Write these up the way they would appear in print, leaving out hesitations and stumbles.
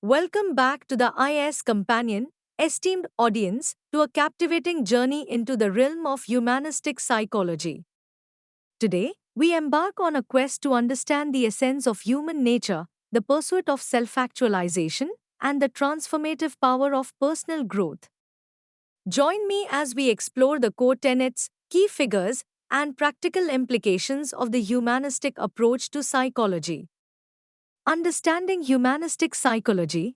Welcome back to the IS Companion, esteemed audience, to a captivating journey into the realm of humanistic psychology. Today, we embark on a quest to understand the essence of human nature, the pursuit of self actualization, and the transformative power of personal growth. Join me as we explore the core tenets, key figures, and practical implications of the humanistic approach to psychology. Understanding humanistic psychology.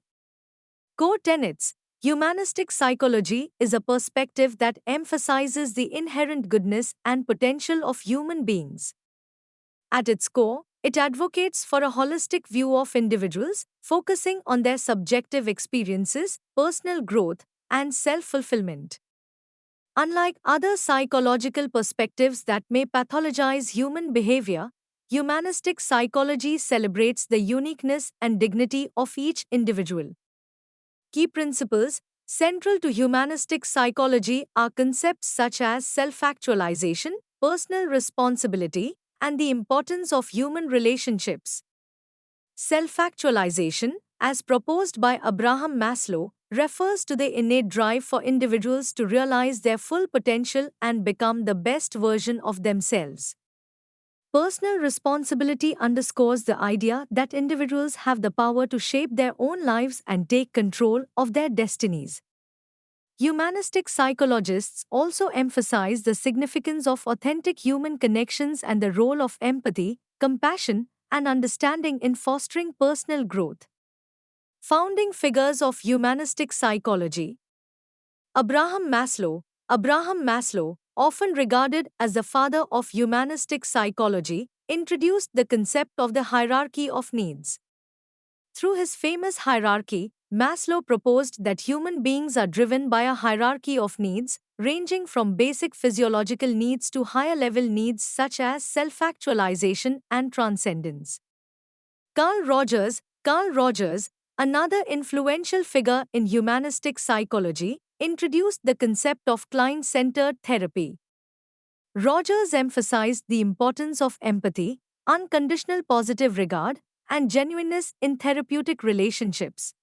Core tenets. Humanistic psychology is a perspective that emphasizes the inherent goodness and potential of human beings. At its core, it advocates for a holistic view of individuals, focusing on their subjective experiences, personal growth, and self fulfillment. Unlike other psychological perspectives that may pathologize human behavior, humanistic psychology celebrates the uniqueness and dignity of each individual. Key principles central to humanistic psychology are concepts such as self actualization, personal responsibility, and the importance of human relationships. Self actualization, as proposed by Abraham Maslow, refers to the innate drive for individuals to realize their full potential and become the best version of themselves. Personal responsibility underscores the idea that individuals have the power to shape their own lives and take control of their destinies. Humanistic psychologists also emphasize the significance of authentic human connections and the role of empathy, compassion, and understanding in fostering personal growth. Founding figures of humanistic psychology. Abraham Maslow, often regarded as the father of humanistic psychology, introduced the concept of the hierarchy of needs. Through his famous hierarchy, Maslow proposed that human beings are driven by a hierarchy of needs, ranging from basic physiological needs to higher level needs such as self actualization and transcendence. Carl Rogers, another influential figure in humanistic psychology, introduced the concept of client centered therapy. Rogers emphasized the importance of empathy, unconditional positive regard, and genuineness in therapeutic relationships.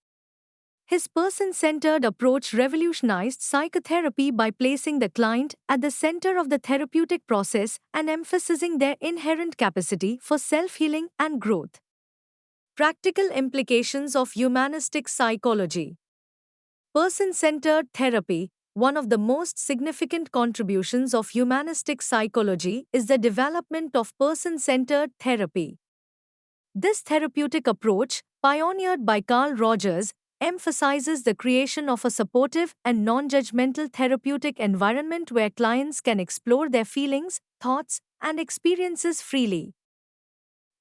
His person centered approach revolutionized psychotherapy by placing the client at the center of the therapeutic process and emphasizing their inherent capacity for self healing and growth. Practical implications of humanistic psychology. Person centered therapy. One of the most significant contributions of humanistic psychology is the development of person centered therapy. This therapeutic approach, pioneered by Carl Rogers, emphasizes the creation of a supportive and non judgmental therapeutic environment where clients can explore their feelings, thoughts, and experiences freely.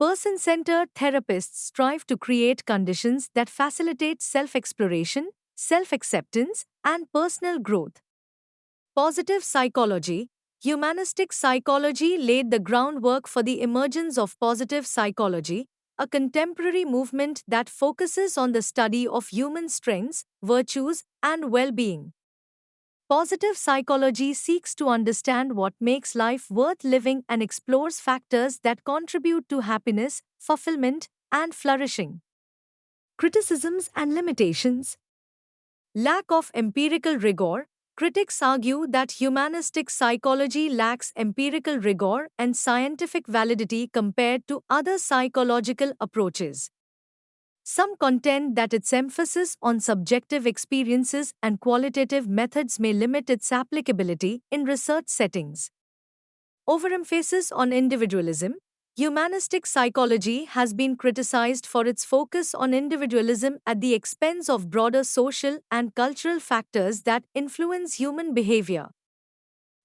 Person centered therapists strive to create conditions that facilitate self exploration, self acceptance, and personal growth. Positive psychology. Humanistic psychology laid the groundwork for the emergence of positive psychology, a contemporary movement that focuses on the study of human strengths, virtues, and well being. Positive psychology seeks to understand what makes life worth living and explores factors that contribute to happiness, fulfillment, and flourishing. Criticisms and limitations. Lack of empirical rigor. Critics argue that humanistic psychology lacks empirical rigor and scientific validity compared to other psychological approaches. Some contend that its emphasis on subjective experiences and qualitative methods may limit its applicability in research settings. Overemphasis on individualism. Humanistic psychology has been criticized for its focus on individualism at the expense of broader social and cultural factors that influence human behavior.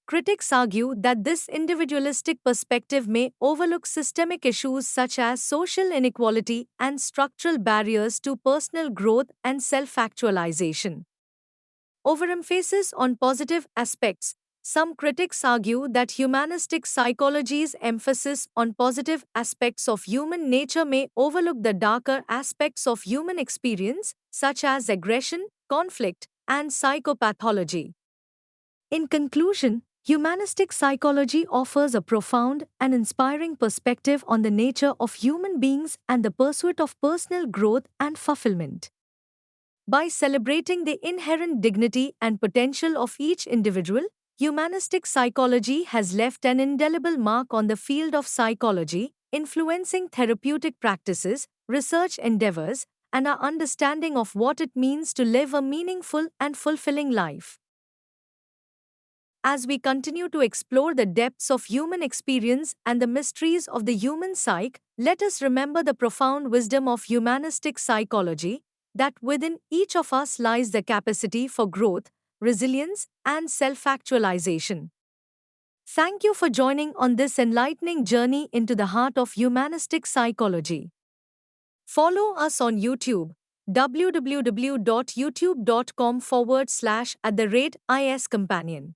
Critics argue that this individualistic perspective may overlook systemic issues such as social inequality and structural barriers to personal growth and self actualization. Overemphasis on positive aspects. Some critics argue that humanistic psychology's emphasis on positive aspects of human nature may overlook the darker aspects of human experience, such as aggression, conflict, and psychopathology. In conclusion, humanistic psychology offers a profound and inspiring perspective on the nature of human beings and the pursuit of personal growth and fulfillment. By celebrating the inherent dignity and potential of each individual, humanistic psychology has left an indelible mark on the field of psychology, influencing therapeutic practices, research endeavors, and our understanding of what it means to live a meaningful and fulfilling life. As we continue to explore the depths of human experience and the mysteries of the human psyche, let us remember the profound wisdom of humanistic psychology, that within each of us lies the capacity for growth, resilience, and self actualization. Thank you for joining on this enlightening journey into the heart of humanistic psychology. Follow us on YouTube, www.youtube.com/@iscompanion.